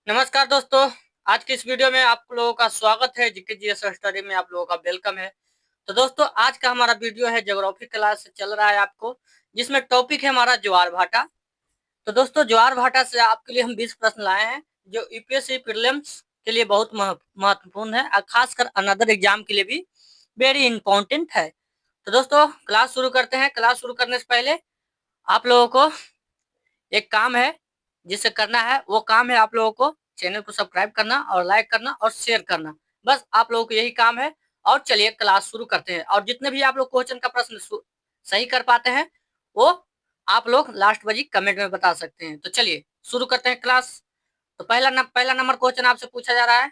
नमस्कार दोस्तों। आज की इस वीडियो में आप लोगों का स्वागत है। जीके जीएस स्टडी में आप लोगों का वेलकम है। तो दोस्तों, आज का हमारा वीडियो है ज्योग्राफी क्लास से चल रहा है आपको, जिसमें टॉपिक है हमारा ज्वार भाटा। तो दोस्तों, ज्वार भाटा से आपके लिए हम 20 प्रश्न लाए हैं, जो यूपीएससी प्रीलिम्स के लिए बहुत महत्वपूर्ण है और खासकर अनदर एग्जाम के लिए भी वेरी इंपॉर्टेंट है। तो दोस्तों, क्लास शुरू करते हैं। क्लास शुरू करने से पहले आप लोगों को एक काम है जिसे करना है। वो काम है आप लोगों को चैनल को सब्सक्राइब करना और लाइक करना और शेयर करना। बस आप लोगों को यही काम है। और चलिए क्लास शुरू करते हैं। और जितने भी आप लोग क्वेश्चन का प्रश्न सही कर पाते हैं, वो आप लोग लास्ट बजी कमेंट में बता सकते हैं। तो चलिए शुरू करते हैं क्लास। तो पहला नंबर क्वेश्चन आपसे पूछा जा रहा है।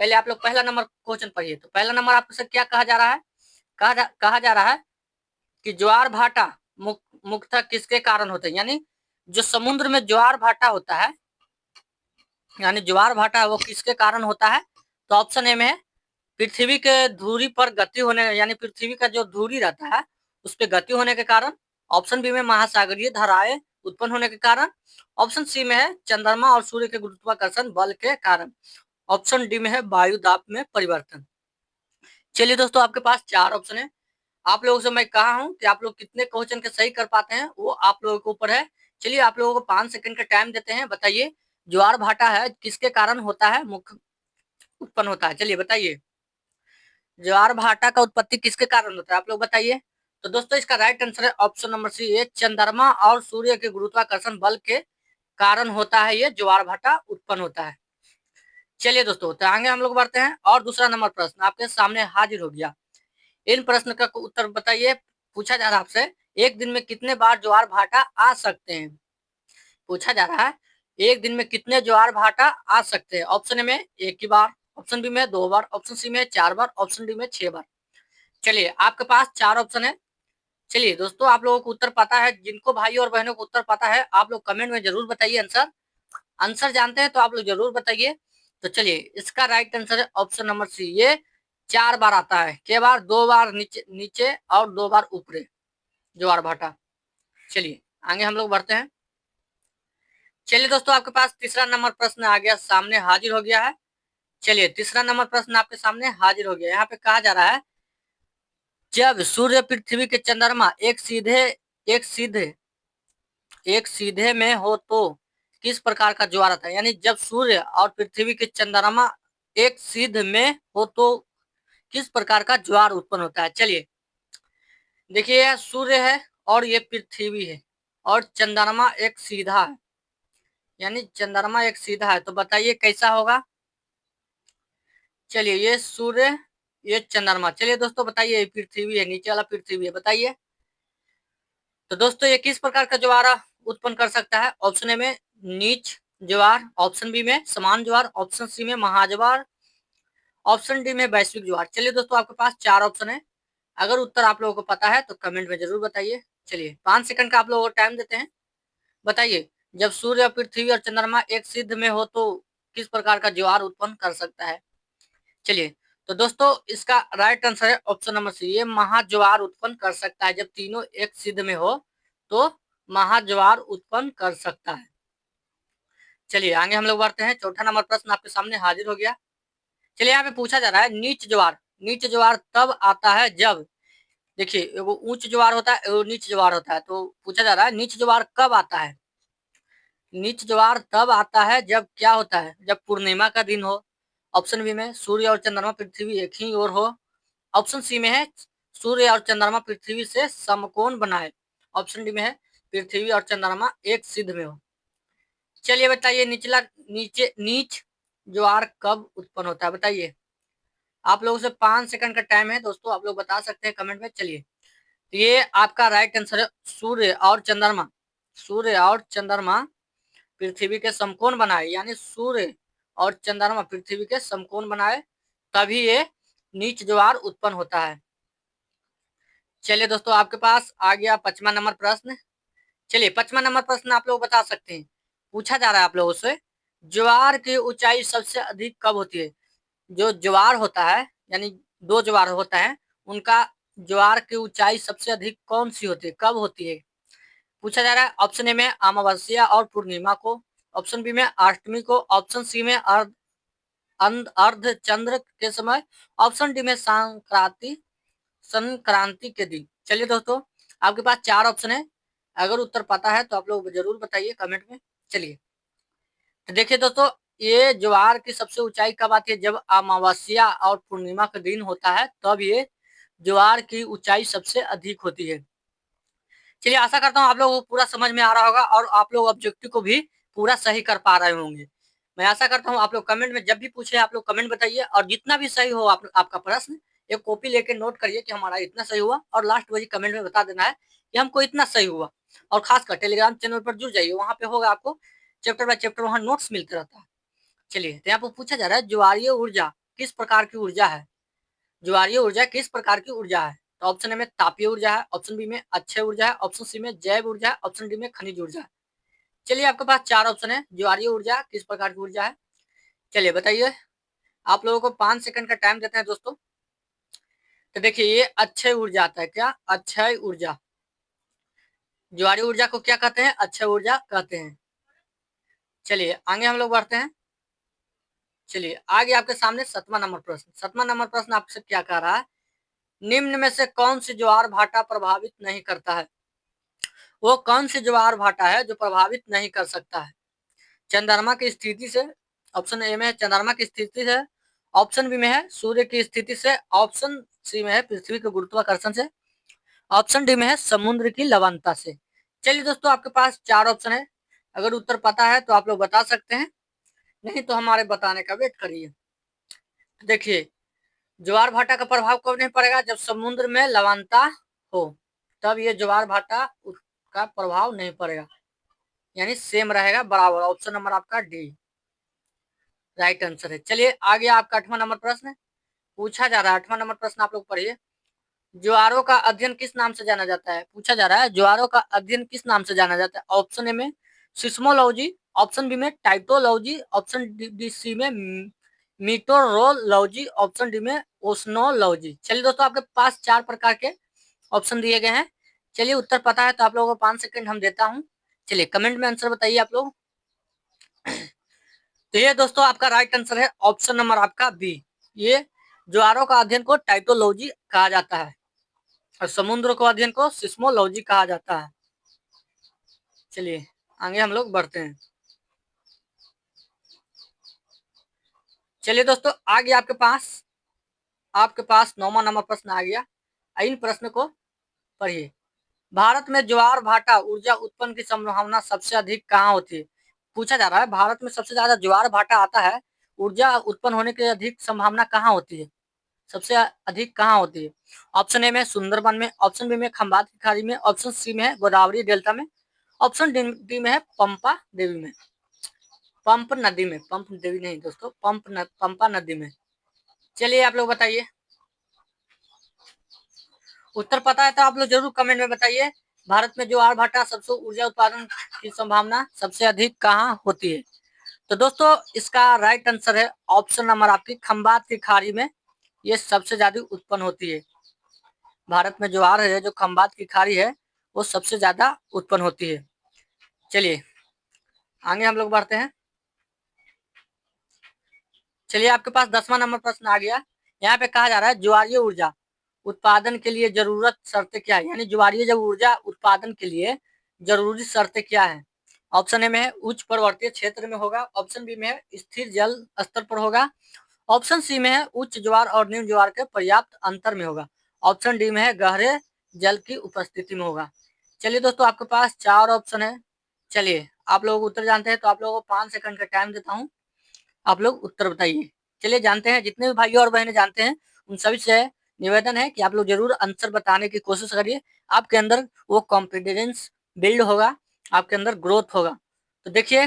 पहले आप लोग पहला नंबर क्वेश्चन पढ़िए। तो पहला नंबर आपसे क्या कहा जा रहा है? कहा जा रहा है कि ज्वार भाटा मुख्यतः किसके कारण होते हैं, यानी जो समुद्र में ज्वार भाटा होता है, यानी ज्वार भाटा वो किसके कारण होता है? तो ऑप्शन ए में है पृथ्वी के धुरी पर गति होने, यानी पृथ्वी का जो धुरी रहता है उस पर गति होने के कारण। ऑप्शन बी में महासागरीय धाराएं उत्पन्न होने के कारण। ऑप्शन सी में है चंद्रमा और सूर्य के गुरुत्वाकर्षण बल के कारण। ऑप्शन डी में है वायु दाब में परिवर्तन। चलिए दोस्तों, आपके पास चार ऑप्शन है। आप लोगों से मैं कहा हूं कि आप लोग कितने क्वेश्चन के सही कर पाते हैं वो आप लोगों के ऊपर है। चलिए आप लोगों को 5 सेकंड का टाइम देते हैं। बताइए, ज्वार भाटा है किसके कारण होता है, मुख्य उत्पन्न होता है? चलिए बताइए, ज्वार भाटा का उत्पत्ति किसके कारण होता है, आप लोग बताइए। तो दोस्तों, इसका राइट आंसर है ऑप्शन नंबर सी, ये चंद्रमा और सूर्य के गुरुत्वाकर्षण बल के कारण होता है, ये ज्वार भाटा उत्पन्न होता है। चलिए दोस्तों, तो आगे हम लोग बढ़ते हैं और दूसरा नंबर प्रश्न आपके सामने हाजिर हो गया। इन प्रश्न का उत्तर बताइए। पूछा जा रहा है आपसे, एक दिन में कितने बार ज्वार भाटा आ सकते हैं? पूछा जा रहा है एक दिन में कितने ज्वार भाटा आ सकते हैं। ऑप्शन ए में एक ही बार, ऑप्शन बी में 2 बार, ऑप्शन सी में 4 बार, ऑप्शन डी में 6 बार। चलिए आपके पास चार ऑप्शन है। चलिए दोस्तों, आप लोगों को उत्तर पता है? जिनको भाई और बहनों को उत्तर पता है आप लोग कमेंट में जरूर बताइए। आंसर आंसर जानते हैं तो आप लोग जरूर बताइए। तो चलिए, इसका राइट आंसर है ऑप्शन नंबर सी, ये 4 बार आता है। के बार? 2 बार नीचे नीचे और 2 बार ऊपरे, ज्वार भाटा। चलिए आगे हम लोग बढ़ते हैं। चलिए दोस्तों, आपके पास तीसरा नंबर प्रश्न आ गया, सामने हाजिर हो गया है। चलिए तीसरा नंबर प्रश्न आपके सामने हाजिर हो गया। यहाँ पे कहा जा रहा है, जब सूर्य पृथ्वी के चंद्रमा एक सीधे में हो तो किस प्रकार का ज्वार आता है? यानी जब सूर्य और पृथ्वी के चंद्रमा एक सीध में हो तो किस प्रकार का ज्वार उत्पन्न होता है? चलिए देखिए, यह सूर्य है और ये पृथ्वी है और चंद्रमा एक सीधा है, यानी चंद्रमा एक सीधा है। तो बताइए कैसा होगा? चलिए, ये सूर्य ये चंद्रमा। चलिए दोस्तों बताइए, पृथ्वी है, नीचे वाला पृथ्वी है, बताइए। तो दोस्तों, ये किस प्रकार का ज्वार उत्पन्न कर सकता है? ऑप्शन ए में नीच ज्वार, ऑप्शन बी में समान ज्वार, ऑप्शन सी में महाज्वार, ऑप्शन डी में वैश्विक ज्वार। चलिए दोस्तों, आपके पास चार ऑप्शन है। अगर उत्तर आप लोगों को पता है तो कमेंट में जरूर बताइए। चलिए 5 सेकंड का आप लोगों को टाइम देते हैं। बताइए, जब सूर्य पृथ्वी और चंद्रमा एक सिद्ध में हो तो किस प्रकार का ज्वार उत्पन्न कर सकता है? चलिए, तो दोस्तों इसका राइट आंसर है ऑप्शन नंबर सी, ये महाज्वार उत्पन्न कर सकता है। जब तीनों एक सिद्ध में हो तो महाज्वार उत्पन्न कर सकता है। चलिए आगे हम लोग बढ़ते हैं। चौथा नंबर प्रश्न आपके सामने हाजिर हो गया। चलिए, यहाँ पे पूछा जा रहा है, नीच ज्वार तब आता है जब, देखिए एगो उच्च ज्वार होता है, एगो नीच ज्वार होता है। तो पूछा जा रहा है नीच ज्वार कब आता है? नीच ज्वार तब आता है जब क्या होता है? जब पूर्णिमा का दिन हो। ऑप्शन बी में सूर्य और चंद्रमा पृथ्वी एक ही ओर हो। ऑप्शन सी में है सूर्य और चंद्रमा पृथ्वी से समकोण बनाए। ऑप्शन डी में है पृथ्वी और चंद्रमा एक सिद्ध में हो। चलिए बताइए, नीच ज्वार कब उत्पन्न होता है? बताइए। आप लोगों से 5 सेकंड का टाइम है दोस्तों, आप लोग बता सकते हैं कमेंट में। चलिए, ये आपका राइट आंसर है, सूर्य और चंद्रमा पृथ्वी के समकोण बनाए, यानी सूर्य और चंद्रमा पृथ्वी के समकोण बनाए तभी ये नीच ज्वार उत्पन्न होता है। चलिए दोस्तों, आपके पास आ गया 5वां नंबर प्रश्न। चलिए 5वां नंबर प्रश्न आप लोग बता सकते हैं। पूछा जा रहा है आप लोगों से, ज्वार की ऊंचाई सबसे अधिक कब होती है? जो ज्वार होता है, यानी दो ज्वार होता है, उनका ज्वार की ऊंचाई सबसे अधिक कौन सी होती है, कब होती है? पूछा जा रहा है। ऑप्शन ए में अमावस्या और पूर्णिमा को, ऑप्शन बी में अष्टमी को, ऑप्शन सी में अर्ध चंद्र के समय, ऑप्शन डी में संक्रांति के दिन। चलिए दोस्तों, आपके पास 4 ऑप्शन है। अगर उत्तर पता है तो आप लोग जरूर बताइए कमेंट में। चलिए तो देखिए दोस्तों, ये ज्वार की सबसे ऊंचाई कब आती है? जब अमावस्या और पूर्णिमा का दिन होता है, तब ये ज्वार की ऊंचाई सबसे अधिक होती है। चलिए, आशा करता हूँ आप लोगों को पूरा समझ में आ रहा होगा और आप लोग ऑब्जेक्टिव को भी पूरा सही कर पा रहे होंगे। मैं आशा करता हूँ आप लोग कमेंट में जब भी पूछे आप लोग कमेंट बताइए, और जितना भी सही हो आपका प्रश्न, एक कॉपी लेके नोट करिए कि हमारा इतना सही हुआ, और लास्ट वही कमेंट में बता देना है कि हमको इतना सही हुआ। और खासकर टेलीग्राम चैनल पर जुड़ जाइए, वहां पे होगा आपको चैप्टर बाय चैप्टर वहां नोट्स मिलते रहता है। चलिए, तो यहाँ पर पूछा जा रहा है ज्वारीय ऊर्जा किस प्रकार की ऊर्जा है? ज्वारीय ऊर्जा किस प्रकार की ऊर्जा है? तो ऑप्शन ए में तापीय ऊर्जा है, ऑप्शन बी में अक्षय ऊर्जा है, ऑप्शन सी में जैव ऊर्जा है, ऑप्शन डी में खनिज ऊर्जा है। चलिए, आपके पास 4 ऑप्शन है। ज्वारीय ऊर्जा किस प्रकार की ऊर्जा है? चलिए बताइए। आप लोगों को 5 सेकंड का टाइम देते हैं दोस्तों। तो देखिए, ये अक्षय ऊर्जा आता है। क्या? अक्षय ऊर्जा। ज्वारीय ऊर्जा को क्या कहते हैं? अक्षय ऊर्जा कहते हैं। चलिए आगे हम लोग बढ़ते हैं। चलिए आगे आपके सामने 7वां नंबर प्रश्न। 7वां नंबर प्रश्न आपसे क्या कह रहा है? निम्न में से कौन सी ज्वार भाटा प्रभावित नहीं करता है? वो कौन सी ज्वार भाटा है जो प्रभावित नहीं कर सकता है? चंद्रमा की स्थिति से, ऑप्शन ए में है चंद्रमा की स्थिति से, ऑप्शन बी में है सूर्य की स्थिति से, ऑप्शन सी में है पृथ्वी के गुरुत्वाकर्षण से, ऑप्शन डी में है समुद्र की लवणता से। चलिए दोस्तों, आपके पास 4 ऑप्शन है। अगर उत्तर पता है तो आप लोग बता सकते हैं, नहीं तो हमारे बताने का वेट करिए। देखिए, ज्वार भाटा का प्रभाव कब नहीं पड़ेगा? जब समुद्र में लवणता हो, तब ये ज्वार भाटा का प्रभाव नहीं पड़ेगा, यानी सेम रहेगा, बराबर। ऑप्शन नंबर आपका डी राइट आंसर है। चलिए आगे आपका 8वां नंबर प्रश्न पूछा जा रहा है। 8वां नंबर प्रश्न आप लोग पढ़िए। ज्वारों का अध्ययन किस नाम से जाना जाता है? पूछा जा रहा है ज्वारों का अध्ययन किस नाम से जाना जाता है? ऑप्शन ए में सिस्मोलॉजी, ऑप्शन बी में टाइटोलॉजी, ऑप्शन डी सी में मीटोरोलॉजी, ऑप्शन डी में ओशनोलॉजी। चलिए दोस्तों, आपके पास 4 प्रकार के ऑप्शन दिए गए हैं। चलिए, उत्तर पता है तो आप लोगों को 5 सेकंड हम देता हूँ। चलिए कमेंट में आंसर बताइए आप लोग। तो ये दोस्तों आपका राइट आंसर है, ऑप्शन नंबर आपका बी। ये ज्वारों का अध्ययन को टाइटोलॉजी कहा जाता है और समुद्र को अध्ययन को सिस्मोलॉजी कहा जाता है। चलिए आगे हम लोग बढ़ते हैं। चलिए दोस्तों, आगे आपके पास 9वां नंबर प्रश्न आ गया। इन प्रश्न को पढ़िए। भारत में ज्वार भाटा ऊर्जा उत्पन्न की संभावना सबसे अधिक कहाँ होती है? पूछा जा रहा है भारत में सबसे ज्यादा ज्वार भाटा आता है, ऊर्जा उत्पन्न होने की अधिक संभावना कहाँ होती है? सबसे अधिक कहाँ होती है? ऑप्शन ए में सुंदरबन में, ऑप्शन बी में खंबात की खाड़ी में, ऑप्शन सी में है गोदावरी डेल्टा में, ऑप्शन डी में है पंपा देवी में। पंप नदी में, पंप देवी नहीं दोस्तों, पंपा नदी में। चलिए आप लोग बताइए। उत्तर पता है तो आप लोग जरूर कमेंट में बताइए। भारत में ज्वार भाटा सबसे ऊर्जा उत्पादन की संभावना सबसे अधिक कहाँ होती है? तो दोस्तों, इसका राइट आंसर है ऑप्शन नंबर आपकी खंबात की खाड़ी में, ये सबसे ज्यादा उत्पन्न होती है। भारत में ज्वार है जो खंबात की खाड़ी है, वो सबसे ज्यादा उत्पन्न होती है। चलिए आगे हम लोग बढ़ते हैं। चलिए, आपके पास 10वां नंबर प्रश्न आ गया। यहाँ पे कहा जा रहा है ज्वारीय ऊर्जा उत्पादन के लिए जरूरत शर्तें क्या है? यानी ज्वारीय जब ऊर्जा उत्पादन के लिए जरूरी शर्तें क्या है? ऑप्शन ए में है उच्च पर्वतीय क्षेत्र में होगा, ऑप्शन बी में है स्थिर जल स्तर पर होगा, ऑप्शन सी में है उच्च ज्वार और निम्न ज्वार के पर्याप्त अंतर में होगा, ऑप्शन डी में है गहरे जल की उपस्थिति में होगा। चलिए दोस्तों, आपके पास 4 ऑप्शन है। चलिए, आप लोग उत्तर जानते हैं तो आप लोगों को 5 सेकंड का टाइम देता हूँ, आप लोग उत्तर बताइए। चलिए जानते हैं, जितने भी भाई और बहनें जानते हैं उन सभी से निवेदन है कि आप लोग जरूर आंसर बताने की कोशिश करिए। आपके अंदर वो कॉन्फिडेंस बिल्ड होगा, आपके अंदर ग्रोथ होगा। तो देखिए,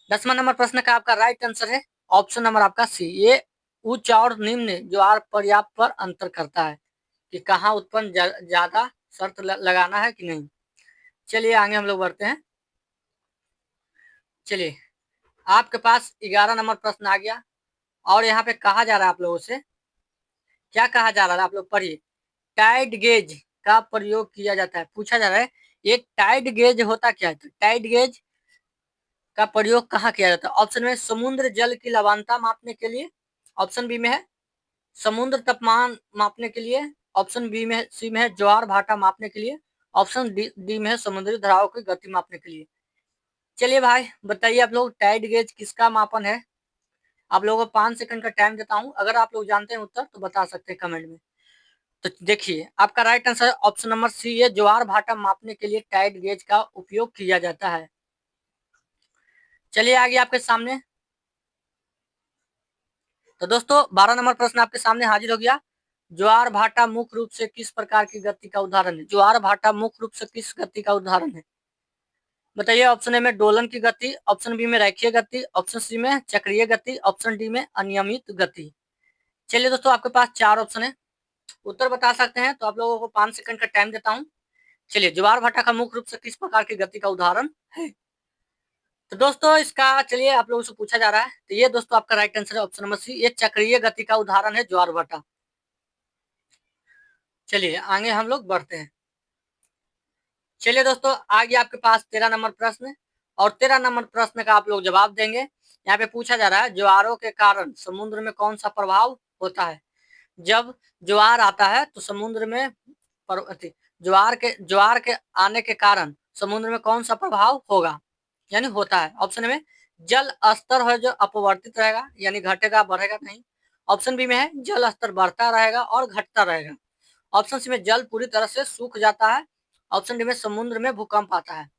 10वां नंबर प्रश्न का आपका राइट आंसर है ऑप्शन नंबर आपका सी। ये उच्च और निम्न ज्वार पर्याप्त पर अंतर करता है कि कहाँ उत्पन्न ज्यादा शर्त लगाना है कि नहीं। चलिए आगे हम लोग बढ़ते हैं। चलिए, आपके पास 11 नंबर प्रश्न आ गया और यहाँ पे कहा जा रहा है आप लोगों से, क्या कहा जा रहा है आप लोग पढ़िए। टाइड गेज का प्रयोग किया जाता है। पूछा जा रहा है एक टाइड गेज होता क्या है? तो टाइड गेज का प्रयोग कहाँ किया जाता है? ऑप्शन में समुद्र जल की लवणता मापने के लिए, ऑप्शन बी में है समुद्र तापमान मापने के लिए, ऑप्शन बी में सी में है ज्वार भाटा मापने के लिए, ऑप्शन डी में है समुद्री धाराओं की गति मापने के लिए। चलिए भाई बताइए आप लोग, टाइड गेज किसका मापन है? आप लोगों को 5 सेकंड का टाइम देता हूं, अगर आप लोग जानते हैं उत्तर तो बता सकते हैं कमेंट में। तो देखिए आपका राइट आंसर है ऑप्शन नंबर सी, ये ज्वार भाटा मापने के लिए टाइड गेज का उपयोग किया जाता है। चलिए आगे आपके सामने, तो दोस्तों 12 नंबर प्रश्न आपके सामने हाजिर हो गया। ज्वार भाटा मुख्य रूप से किस प्रकार की गति का उदाहरण है? ज्वार भाटा मुख्य रूप से किस गति का उदाहरण है? बताइए। ऑप्शन ए में दोलन की गति, ऑप्शन बी में रैखिक गति, ऑप्शन सी में चक्रीय गति, ऑप्शन डी में अनियमित गति। चलिए दोस्तों आपके पास 4 ऑप्शन है, उत्तर बता सकते हैं तो आप लोगों को 5 सेकंड का टाइम देता हूं। चलिए, ज्वार भाटा का मुख्य रूप से किस प्रकार की गति का उदाहरण है? तो दोस्तों इसका चलिए आप लोगों से पूछा जा रहा है, तो ये दोस्तों आपका राइट आंसर है ऑप्शन नंबर सी, ये चक्रीय गति का उदाहरण है ज्वार भाटा। चलिए आगे हम लोग बढ़ते हैं। चलिए दोस्तों आगे आपके पास 13 नंबर प्रश्न, और 13 नंबर प्रश्न का आप लोग जवाब देंगे। यहाँ पे पूछा जा रहा है ज्वारों के कारण समुद्र में कौन सा प्रभाव होता है? जब ज्वार आता है तो समुद्र में ज्वार के आने के कारण समुद्र में कौन सा प्रभाव होगा, यानी होता है? ऑप्शन में जल स्तर है जो अपवर्तित रहेगा, यानी घटेगा बढ़ेगा नहीं। ऑप्शन बी में है जल स्तर बढ़ता रहेगा और घटता रहेगा। ऑप्शन सी में जल पूरी तरह से सूख जाता है। ऑप्शन डी में समुद्र में भूकंप आता है।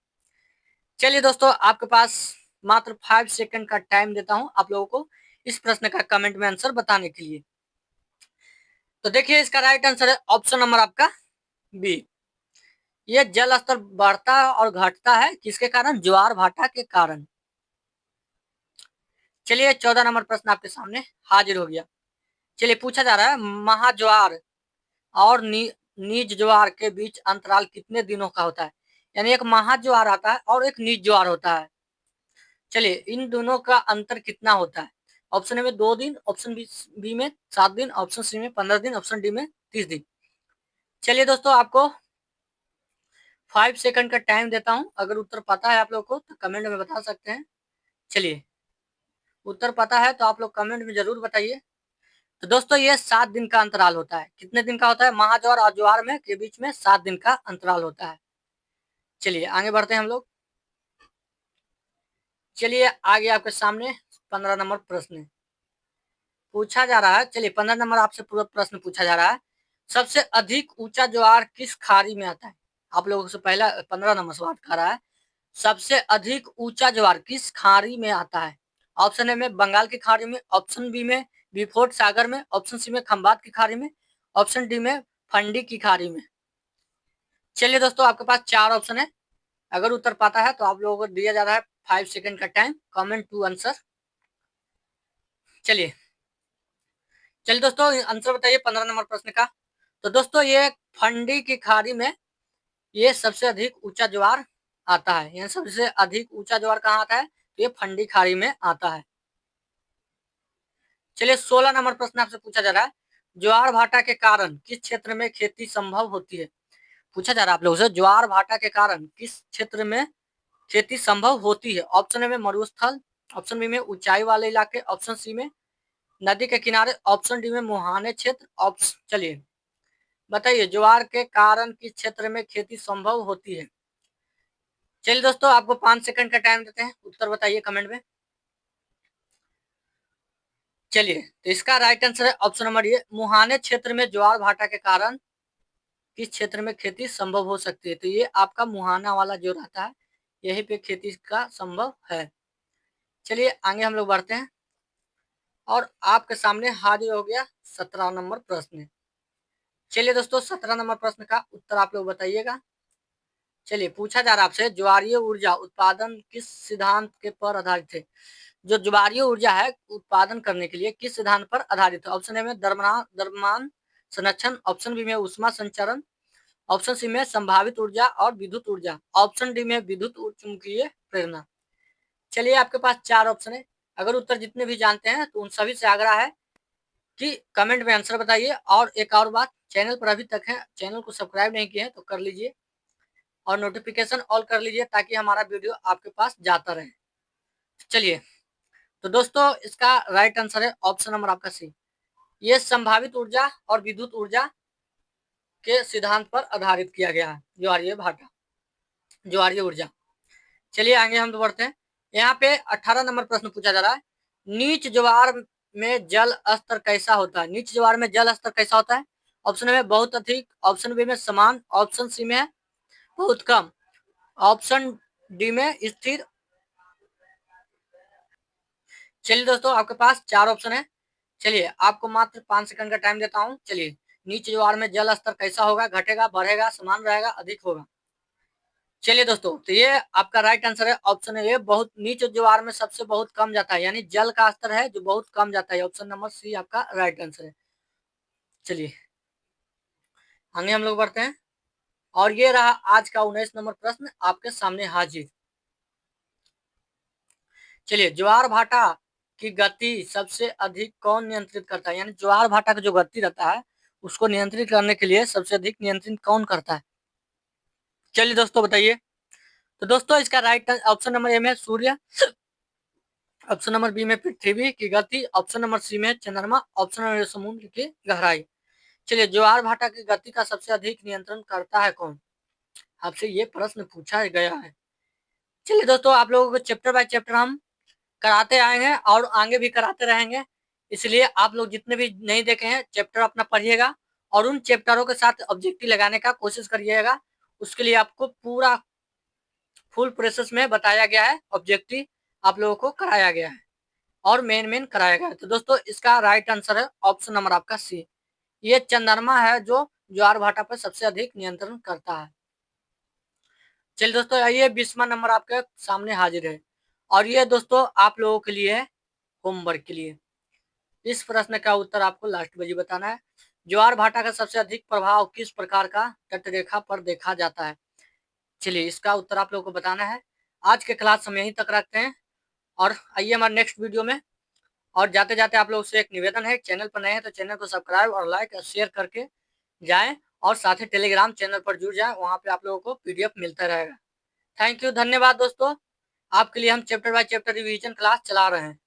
चलिए दोस्तों आपके पास मात्र 5 सेकंड का टाइम देता हूं आप लोगों को इस प्रश्न का कमेंट में आंसर बताने के लिए। तो देखिए इसका राइट आंसर है ऑप्शन नंबर आपका बी, ये जल स्तर बढ़ता और घटता है किसके कारण? ज्वार भाटा के कारण। चलिए 14 नंबर प्रश्न आपके सामने हाजिर हो गया। चलिए पूछा जा रहा है महाज्वार और निज ज्वार के बीच अंतराल कितने दिनों का होता है? यानी एक महाज्वार आता है और एक निज ज्वार होता है। चलिए इन दोनों का अंतर कितना होता है? ऑप्शन ए में 2 दिन, ऑप्शन बी में 7 दिन, ऑप्शन सी में 15 दिन, ऑप्शन डी में 30 दिन। चलिए दोस्तों आपको 5 सेकंड का टाइम देता हूं, अगर उत्तर पता है आप लोग को तो कमेंट में बता सकते हैं। चलिए उत्तर पता है तो आप लोग कमेंट में जरूर बताइए। तो दोस्तों ये 7 दिन का अंतराल होता है। कितने दिन का होता है? महाज्वार और ज्वार में के बीच में 7 दिन का अंतराल होता है। चलिए आगे बढ़ते हैं हम लोग। चलिए आगे आपके सामने 15 नंबर प्रश्न पूछा जा रहा है। चलिए 15 नंबर आपसे पूरा प्रश्न पूछा जा रहा है, सबसे अधिक ऊंचा ज्वार किस खाड़ी में आता है? आप लोगों से पहला 15 नंबर सवाल कर रहा है, सबसे अधिक ऊंचा ज्वार किस खाड़ी में आता है? ऑप्शन ए में बंगाल की खाड़ी में, ऑप्शन बी में बिफोट सागर में, ऑप्शन सी में खंबात की खाड़ी में, ऑप्शन डी में फंडी की खाड़ी में। चलिए दोस्तों आपके पास 4 ऑप्शन है, अगर उत्तर पता है तो आप लोगों को दिया जा रहा है 5 सेकंड का टाइम, कमेंट टू आंसर। चलिए चलिए दोस्तों आंसर बताइए 15 नंबर प्रश्न का। तो दोस्तों ये फंडी की खाड़ी में ये सबसे अधिक ऊंचा ज्वार आता है, यानी सबसे अधिक ऊंचा ज्वार कहाँ आता है? तो ये फंडी खाड़ी में आता है। चलिए 16 नंबर प्रश्न आपसे पूछा जा रहा है, ज्वार भाटा के कारण किस क्षेत्र में खेती संभव होती है? पूछा जा रहा है आप लोगों से, ज्वार भाटा के कारण किस क्षेत्र में खेती संभव होती है? ऑप्शन ए में मरुस्थल, ऑप्शन बी में ऊंचाई वाले इलाके, ऑप्शन सी में नदी के किनारे, ऑप्शन डी में मुहाने क्षेत्र। ऑप्शन चलिए बताइए ज्वार के कारण किस क्षेत्र में खेती संभव होती है? चलिए दोस्तों आपको 5 सेकंड का टाइम देते हैं, उत्तर बताइए कमेंट में। चलिए तो इसका राइट आंसर है ऑप्शन नंबर ए, मुहाने क्षेत्र में ज्वार भाटा के कारण किस क्षेत्र में खेती संभव हो सकती है? तो ये आपका मुहाना वाला जो रहता है यही पे खेती का संभव है। चलिए आगे हम लोग बढ़ते हैं, और आपके सामने हाजिर हो गया 17 नंबर प्रश्न। चलिए दोस्तों 17 नंबर प्रश्न का उत्तर आप लोग बताइएगा। चलिए पूछा जा रहा है आपसे, ज्वारीय ऊर्जा उत्पादन किस सिद्धांत के पर आधारित है? जो ज्वारीय ऊर्जा है उत्पादन करने के लिए किस सिद्धांत पर आधारित है? ऑप्शन ए में द्रव्यमान संरक्षण, ऑप्शन बी में ऊष्मा संचरण, ऑप्शन सी में संभावित ऊर्जा और विद्युत ऊर्जा, ऑप्शन डी में विद्युत चुंबकीय प्रेरणा। चलिए आपके पास 4 ऑप्शन है, अगर उत्तर जितने भी जानते हैं तो उन सभी से आग्रह है कि कमेंट में आंसर बताइए। और एक और बात, चैनल पर अभी तक है, चैनल को सब्सक्राइब नहीं किए हैं तो कर लीजिए और नोटिफिकेशन ऑल कर लीजिए ताकि हमारा वीडियो आपके पास जाता रहे। चलिए, तो दोस्तों इसका राइट आंसर है ऑप्शन नंबर आपका सी। ये संभावित ऊर्जा और विद्युत ऊर्जा के सिद्धांत पर आधारित किया गया है, ज्वारीय भाटा, ज्वारीय ऊर्जा। चलिए आगे हम तो बढ़ते हैं। यहाँ पे 18 नंबर प्रश्न पूछा जा रहा है, नीच ज्वार में जल स्तर कैसा होता है? नीच ज्वार में जल स्तर कैसा होता है? ऑप्शन ए में बहुत अधिक, ऑप्शन बी में समान, ऑप्शन सी में बहुत कम, ऑप्शन डी में स्थिर। चलिए दोस्तों आपके पास 4 ऑप्शन है। चलिए आपको मात्र 5 सेकंड का टाइम देता हूँ। चलिए, नीचे ज्वार में जल स्तर कैसा होगा? घटेगा, बढ़ेगा, समान रहेगा, अधिक होगा? चलिए दोस्तों, तो ये आपका राइट आंसर है ऑप्शन ए, बहुत नीचे ज्वार में सबसे बहुत कम जाता है, यानी जल का स्तर है जो बहुत कम जाता है। ऑप्शन नंबर सी आपका राइट आंसर है। चलिए आगे हम लोग बढ़ते हैं, और ये रहा आज का 19 नंबर प्रश्न आपके सामने हाजिर। चलिए, ज्वार भाटा की गति सबसे अधिक कौन नियंत्रित करता है? यानी ज्वार भाटा का जो गति रहता है उसको नियंत्रित करने के लिए सबसे अधिक नियंत्रित कौन करता है? चलिए दोस्तों बताइए। तो दोस्तों इसका राइट ऑप्शन नंबर ए में सूर्य, ऑप्शन नंबर बी में पृथ्वी की गति, ऑप्शन नंबर सी में चंद्रमा, ऑप्शन नंबर समुद्र की गहराई। चलिए, ज्वार भाटा की गति का सबसे अधिक नियंत्रण करता है कौन? आपसे ये प्रश्न पूछा गया है। चलिए दोस्तों, आप लोगों को चैप्टर बाय चैप्टर हम कराते आए हैं और आगे भी कराते रहेंगे, इसलिए आप लोग जितने भी नहीं देखे हैं चैप्टर अपना पढ़िएगा और उन चैप्टरों के साथ ऑब्जेक्टिव लगाने का कोशिश करिएगा। उसके लिए आपको पूरा फुल प्रोसेस में बताया गया है, ऑब्जेक्टिव आप लोगों को कराया गया है और मेन कराया गया है। तो दोस्तों इसका राइट आंसर है ऑप्शन नंबर आपका सी। ये चंद्रमा है जो ज्वार भाटा पर सबसे अधिक नियंत्रण करता है। चलिए दोस्तों, ये 20वां नंबर आपके सामने हाजिर है, और ये दोस्तों आप लोगों के लिए है, होमवर्क के लिए। इस प्रश्न का उत्तर आपको लास्ट में ही बताना है। ज्वार भाटा का सबसे अधिक प्रभाव किस प्रकार का तटरेखा पर देखा जाता है? चलिए इसका उत्तर आप लोगों को बताना है। आज के क्लास हम यहीं तक रखते हैं, और आइए हमारे नेक्स्ट वीडियो में। और जाते जाते आप लोगों से एक निवेदन है, चैनल पर नए हैं तो चैनल को सब्सक्राइब और लाइक और शेयर करके जाएं, और साथ ही टेलीग्राम चैनल पर जुड़ जाएं, वहां पे आप लोगों को पीडीएफ मिलता रहेगा। थैंक यू, धन्यवाद दोस्तों। आपके लिए हम chapter by chapter revision class चला रहे हैं।